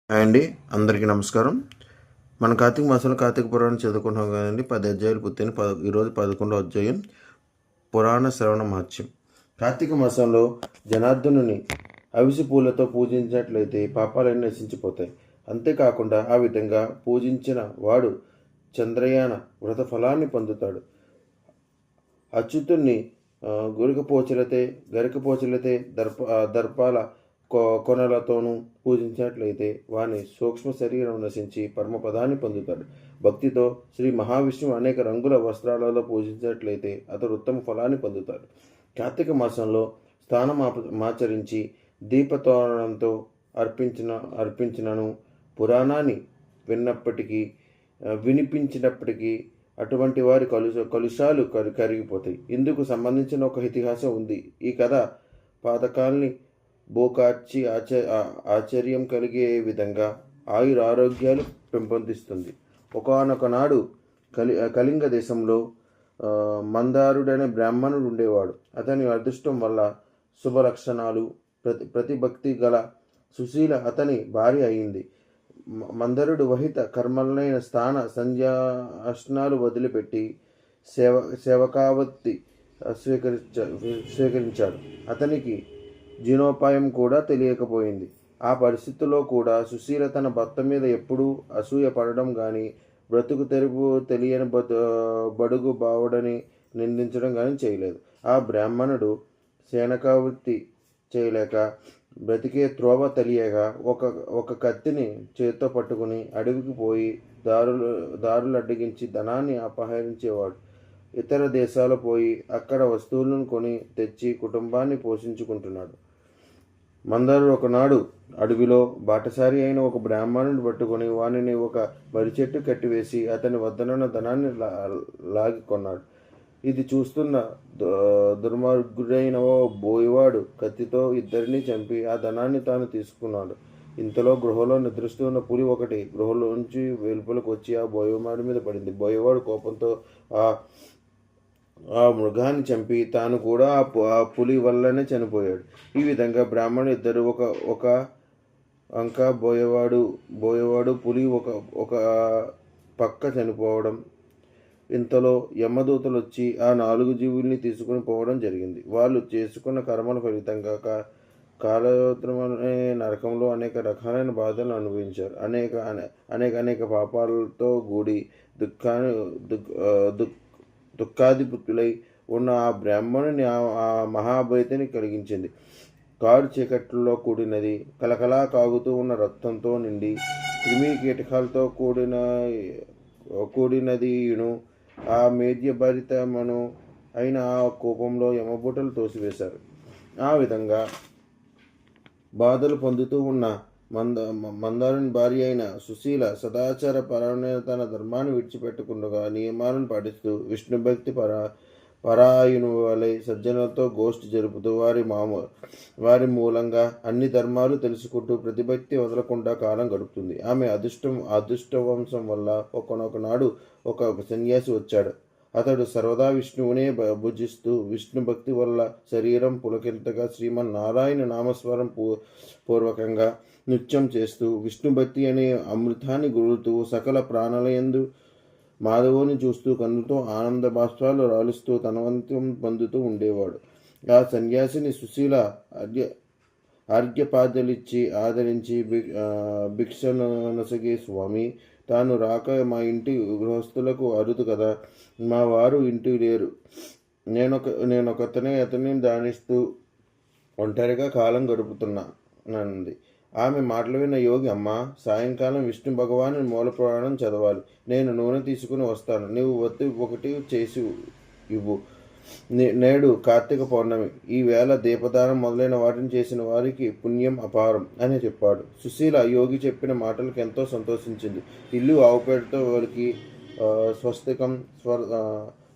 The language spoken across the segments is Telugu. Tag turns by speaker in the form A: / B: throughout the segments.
A: అండి అందరికీ నమస్కారం. మన కార్తీక మాసంలో కార్తీక పురాణం చదువుకుంటున్నాం కదండి. 10 అధ్యాయాలు పూర్తయిన ఈరోజు 11వ అధ్యాయం పురాణ శ్రవణ మహత్యం. కార్తీక మాసంలో జనార్దనుని అవిసి పూలతో పూజించినట్లయితే పాపాలన్నీ నశించిపోతాయి. అంతేకాకుండా ఆ విధంగా పూజించిన వాడు చంద్రయాన వ్రత ఫలాన్ని పొందుతాడు. అచ్యుతుణ్ణి గరికపోచలతే దర్పాల కొనలతోనూ పూజించినట్లయితే వాని సూక్ష్మ శరీరం నశించి పరమపదాన్ని పొందుతాడు. భక్తితో శ్రీ మహావిష్ణువు అనేక రంగుల వస్త్రాలలో పూజించినట్లయితే అతడు ఉత్తమ ఫలాన్ని పొందుతాడు. కార్తీక మాసంలో స్నానమాచరించి దీపతోరణంతో అర్పించినను పురాణాన్ని వినిపించినప్పటికీ అటువంటి వారి కలుషాలు కరిగిపోతాయి. ఇందుకు సంబంధించిన ఒక ఇతిహాసం ఉంది. ఈ కథ పాతకాల్ని బోకార్చి ఆశ్చర్యం కలిగే విధంగా ఆరోగ్యాలు పెంపొందిస్తుంది. ఒకానొక నాడు కళింగ దేశంలో మందారుడనే బ్రాహ్మణుడు ఉండేవాడు. అతని అదృష్టం వల్ల శుభలక్షణాలు ప్రతిభక్తి గల సుశీల అతని భార్య అయింది. మందరుడు వహిత కర్మలైన స్థాన సంధ్యాస్నాలు వదిలిపెట్టి సేవకావత్తి స్వీకరించాడు. అతనికి జీవనోపాయం కూడా తెలియకపోయింది. ఆ పరిస్థితుల్లో కూడా సుశీల తన భర్త మీద ఎప్పుడూ అసూయ పడడం కానీ, బ్రతుకు తెరుపు తెలియని బడుగు బావుడని నిందించడం కానీ చేయలేదు. ఆ బ్రాహ్మణుడు సేనకావృత్తి చేయలేక బ్రతికే త్రోవ తెలియక ఒక కత్తిని చేత్తో పట్టుకుని అడవికి పోయి దారులు అడ్డగించి ధనాన్ని అపహరించేవాడు. ఇతర దేశాలు పోయి అక్కడ వస్తువులను కొని తెచ్చి కుటుంబాన్ని పోషించుకుంటున్నాడు. మందరుడు ఒకనాడు అడవిలో బాటసారి అయిన ఒక బ్రాహ్మణుని పట్టుకొని వానిని ఒక వరి చెట్టు కట్టివేసి అతని వద్దనున్న ధనాన్ని లాగి కొన్నాడు. ఇది చూస్తున్న దుర్మార్గుడైన ఓ బోయవాడు కత్తితో ఇద్దరిని చంపి ఆ ధనాన్ని తాను తీసుకున్నాడు. ఇంతలో గృహలో నిద్రిస్తున్న పులి ఒకటి గృహలోంచి వెలుపలకు వచ్చి ఆ బోయవాడి మీద పడింది. బోయవాడు కోపంతో ఆ మృగాన్ని చంపి తాను కూడా ఆ పులి వల్లనే చనిపోయాడు. ఈ విధంగా బ్రాహ్మణుడు ఇద్దరు ఒక అంక బోయవాడు పులి ఒక పక్క చనిపోవడం. ఇంతలో యమదూతలు వచ్చి ఆ 4 జీవుల్ని తీసుకుని పోవడం జరిగింది. వాళ్ళు చేసుకున్న కర్మల ఫలితంగా కాలయోత్రమనే నరకంలో అనేక రకాలైన బాధలను అనుభవించారు. అనేక పాపాలతో కూడి దుఃఖాధిపుతులై ఉన్న ఆ బ్రాహ్మణుని ఆ మహాభయతిని కలిగించింది. కారు చీకట్లలో కూడినది, కలకలా కాగుతూ ఉన్న రక్తంతో నిండి క్రిమి కీటకాలతో కూడినదియును ఆ మేధ్యభరితమను అయిన ఆ కూపంలో యమబూటలు తోసివేశారు. ఆ విధంగా బాధలు పొందుతూ ఉన్న మందారుని భార్య అయిన సుశీల సదాచార పరాయణ తన ధర్మాన్ని విడిచిపెట్టకుండా నియమాలను పాటిస్తూ విష్ణుభక్తి పరాయణు వలె సజ్జనులతో గోష్ఠి జరుపుతూ వారి మూలంగా అన్ని ధర్మాలు తెలుసుకుంటూ ప్రతిభక్తి వదలకుండా కాలం గడుపుతుంది. ఆమె అదృష్టవంశం వల్ల ఒకనొకనాడు ఒక సన్యాసి వచ్చాడు. అతడు సర్వదా విష్ణువునే భుజిస్తూ విష్ణు భక్తి వల్ల శరీరం పులకింతగా శ్రీమన్నారాయణ నామస్వరం పూర్వకంగా నృత్యం చేస్తూ విష్ణుభక్తి అనే అమృతాన్ని గురుతూ సకల ప్రాణలయందు మాధవుని చూస్తూ కన్నుతో ఆనంద బాష్పాలు రాలుస్తూ తనవంతం పొందుతూ ఉండేవాడు. ఆ సన్యాసిని సుశీల ఆర్ఘ్యపాద్యలిచ్చి ఆదరించి భిక్షనొసగే స్వామి, తాను రాక మా ఇంటి గృహస్థులకు అరుదు కదా, మా వారు ఇంటి లేరు, నేనొకతనే అతన్ని దానిస్తూ ఒంటరిగా కాలం గడుపుతున్నానంది. ఆమె మాటలు విన్న యోగి, అమ్మ, సాయంకాలం విష్ణు భగవాను మూల పురాణం చదవాలి. నేను నూనె తీసుకుని వస్తాను. నీవు ఒత్తి ఒకటి చేసి ఇవ్వు. నేడు కార్తీక పౌర్ణమి. ఈ వేళ దీపదానం మొదలైన వాటిని చేసిన వారికి పుణ్యం అపారం అని చెప్పాడు. సుశీల యోగి చెప్పిన మాటలకు ఎంతో సంతోషించింది. ఇల్లు ఆవుపేటతో వాళ్ళకి స్వస్తికం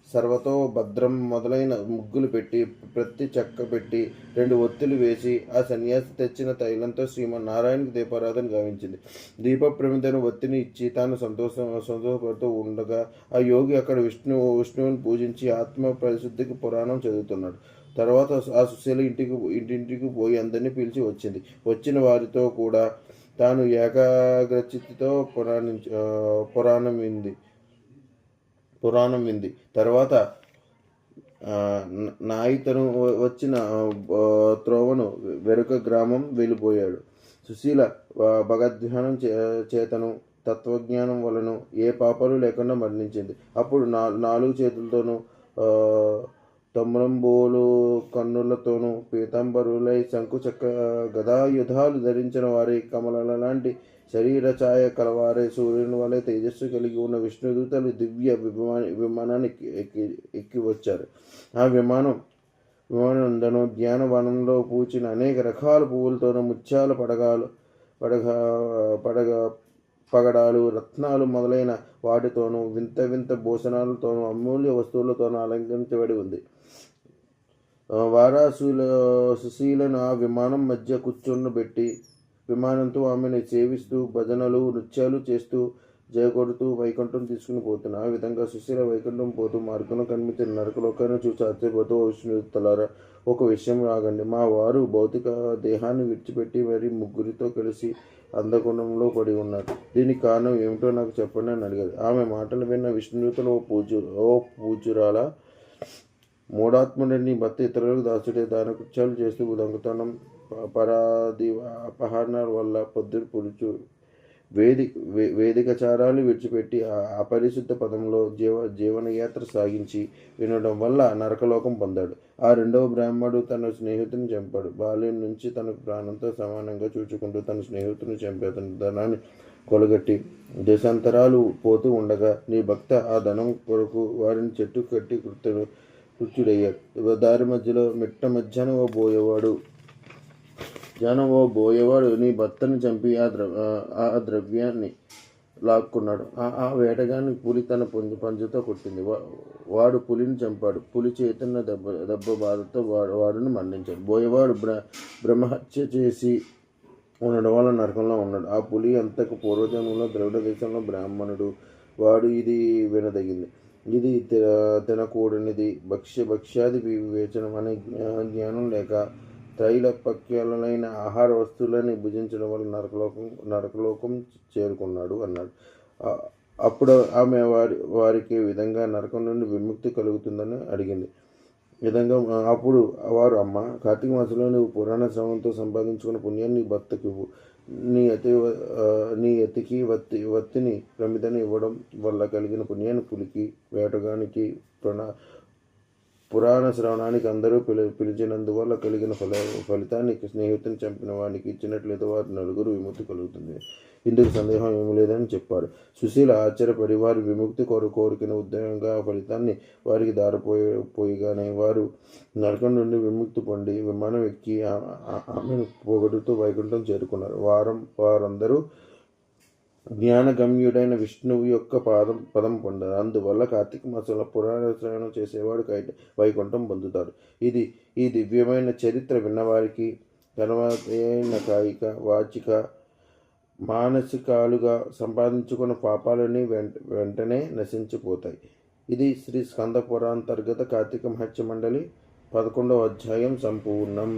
A: సర్వతో భద్రం మొదలైన ముగ్గులు పెట్టి ప్రతి చెక్క పెట్టి 2 ఒత్తులు వేసి ఆ సన్యాసి తెచ్చిన తైలంతో శ్రీమన్నారాయణకి దీపారాధన గావించింది. దీప ప్రమిదను ఒత్తిని ఇచ్చి తాను సంతోషపడుతూ ఉండగా ఆ యోగి అక్కడ విష్ణువుని పూజించి ఆత్మ పరిశుద్ధికి పురాణం చదువుతున్నాడు. తర్వాత ఆ సుశీల ఇంటింటికి పోయి అందరినీ పిలిచి వచ్చింది. వచ్చిన వారితో కూడా తాను ఏకాగ్రచిత్తుతో పురాణం వింది. తర్వాత నాయితను వచ్చిన త్రోవను వెనుక గ్రామం వెళ్ళిపోయాడు. సుశీల భగవద్ధ్యానం చేతను తత్వజ్ఞానం వలను ఏ పాపాలు లేకుండా మరణించింది. అప్పుడు నాలుగు చేతులతోనూ తమ్రంబోలు కన్నులతోనూ పీతాంబరులై శంకు చక్ర గదాయుధాలు ధరించిన వారి కమలల లాంటి శరీర ఛాయ కలవారే సూర్యుని వలె తేజస్సు కలిగి ఉన్న విష్ణుదూతలు దివ్య విమానానికి ఎక్కి వచ్చారు. ఆ విమానందను ధ్యానవనంలో పూచిన అనేక రకాల పువ్వులతోనూ ముత్యాల పగడాలు రత్నాలు మొదలైన వాటితోనూ వింత వింత భూషణాలతోనూ అమూల్య వస్తువులతోనూ అలంకరించబడి ఉంది. సుశీలను ఆ విమానం మధ్య కూర్చుండబెట్టి విమానంతో ఆమెను సేవిస్తూ భజనలు నృత్యాలు చేస్తూ జయకొడుతూ వైకుంఠం తీసుకుని పోతున్నా. ఆ విధంగా సుశీల వైకుంఠం పోతూ మార్గంలో కనిపించిన నరకలోకాన్ని చూసి ఆశ్చర్యపోతూ విష్ణుదూతలారా, ఒక విషయం రాగండి. మా వారు భౌతిక దేహాన్ని విడిచిపెట్టి మరి ముగ్గురితో కలిసి అంధకుండంలో పడి ఉన్నారు. దీనికి కారణం ఏమిటో నాకు చెప్పండి అని అడిగారు. ఆమె మాటలు విన్న విష్ణుదూతలు, ఓ పూజ్యురాలా, మూఢాత్ముడి నీ భర్త ఇతరులకు దాచుడే దానకృత్యాలు చేస్తూ దొంగతనం పరాది అపహరణల వల్ల పొద్దురు పురుచు వేదికచారాలు విడిచిపెట్టి అపరిశుద్ధ పదంలో జీవనయాత్ర సాగించి వినడం వల్ల నరకలోకం పొందాడు. ఆ రెండవ బ్రాహ్మడు తన స్నేహితుని చంపాడు. బాల్యం నుంచి తనకు ప్రాణంతో సమానంగా చూచుకుంటూ తన స్నేహితుని చంపి అతని ధనాన్ని కొలగట్టి దేశాంతరాలు పోతూ ఉండగా నీ భక్త ఆ ధనం కొరకు వారిని చెట్టు కట్టి కృత్యుడయ్యాడు. దారి మధ్యలో మిట్ట మధ్యాహ్నం ఓ బోయేవాడు నీ భర్తను చంపి ఆ ద్రవ్యాన్ని లాక్కున్నాడు. ఆ వేటగాన్ని పులి తన పంజతో కొట్టింది. వాడు పులిని చంపాడు. పులి చేతున్న దెబ్బ బాధతో వాడును మరణించాడు. బోయేవాడు బ్రహ్మహత్య చేసి ఉండడం వల్ల నరకంలో ఉన్నాడు. ఆ పులి అంతకు పూర్వజన్మలో ద్రవిడ దేశంలో బ్రాహ్మణుడు. వాడు ఇది వినదగింది, ఇది తినకూడనిది, భక్ష్యాది వివేచనం అనే జ్ఞానం లేక త్రైలపక్యాలైన ఆహార వస్తువులని భుజించడం వల్ల నరకలోకం చేరుకున్నాడు అన్నాడు. అప్పుడు ఆమె వారికి విధంగా నరకం నుండి విముక్తి కలుగుతుందని అడిగింది. విధంగా అప్పుడు వారు, అమ్మ, కార్తీక మాసంలో నువ్వు పురాణ శ్రవంతో సంపాదించుకున్న పుణ్యాన్ని భర్తకు ఇవ్వు. నీ అతికి వత్తిని ప్రమిదని ఇవ్వడం వల్ల కలిగిన పుణ్యాన్ని పులికి, వేటగానికి, పురాణ శ్రవణానికి అందరూ పిలిచినందువల్ల కలిగిన ఫలితాన్ని స్నేహితుని చంపిన వానికి ఇచ్చినట్లయితే వారి నలుగురు విముక్తి కలుగుతుంది. ఇందుకు సందేహం ఏమీ లేదని చెప్పారు. సుశీల ఆశ్చర్యపడి వారి విముక్తి కోరికను ఉద్యోగంగా ఆ ఫలితాన్ని వారికి దారిపోయిగానే వారు నరకం నుండి విముక్తి పొంది విమానం ఎక్కి ఆమెను పొగడుతూ వైకుంఠం చేరుకున్నారు. వారందరూ జ్ఞానగమ్యుడైన విష్ణువు యొక్క పదం పొందారు. అందువల్ల కార్తీక మాసంలో పురాణ శ్రవణం చేసేవాడు వైకుంఠం పొందుతారు. ఈ దివ్యమైన చరిత్ర విన్నవారికి ఘనమైన కాయిక, వాచిక, మానసికాలుగా సంపాదించుకున్న పాపాలన్నీ వెంటనే నశించిపోతాయి. ఇది శ్రీ స్కంద పురాణాంతర్గత కార్తీక మహత్య మండలి 11వ అధ్యాయం సంపూర్ణం.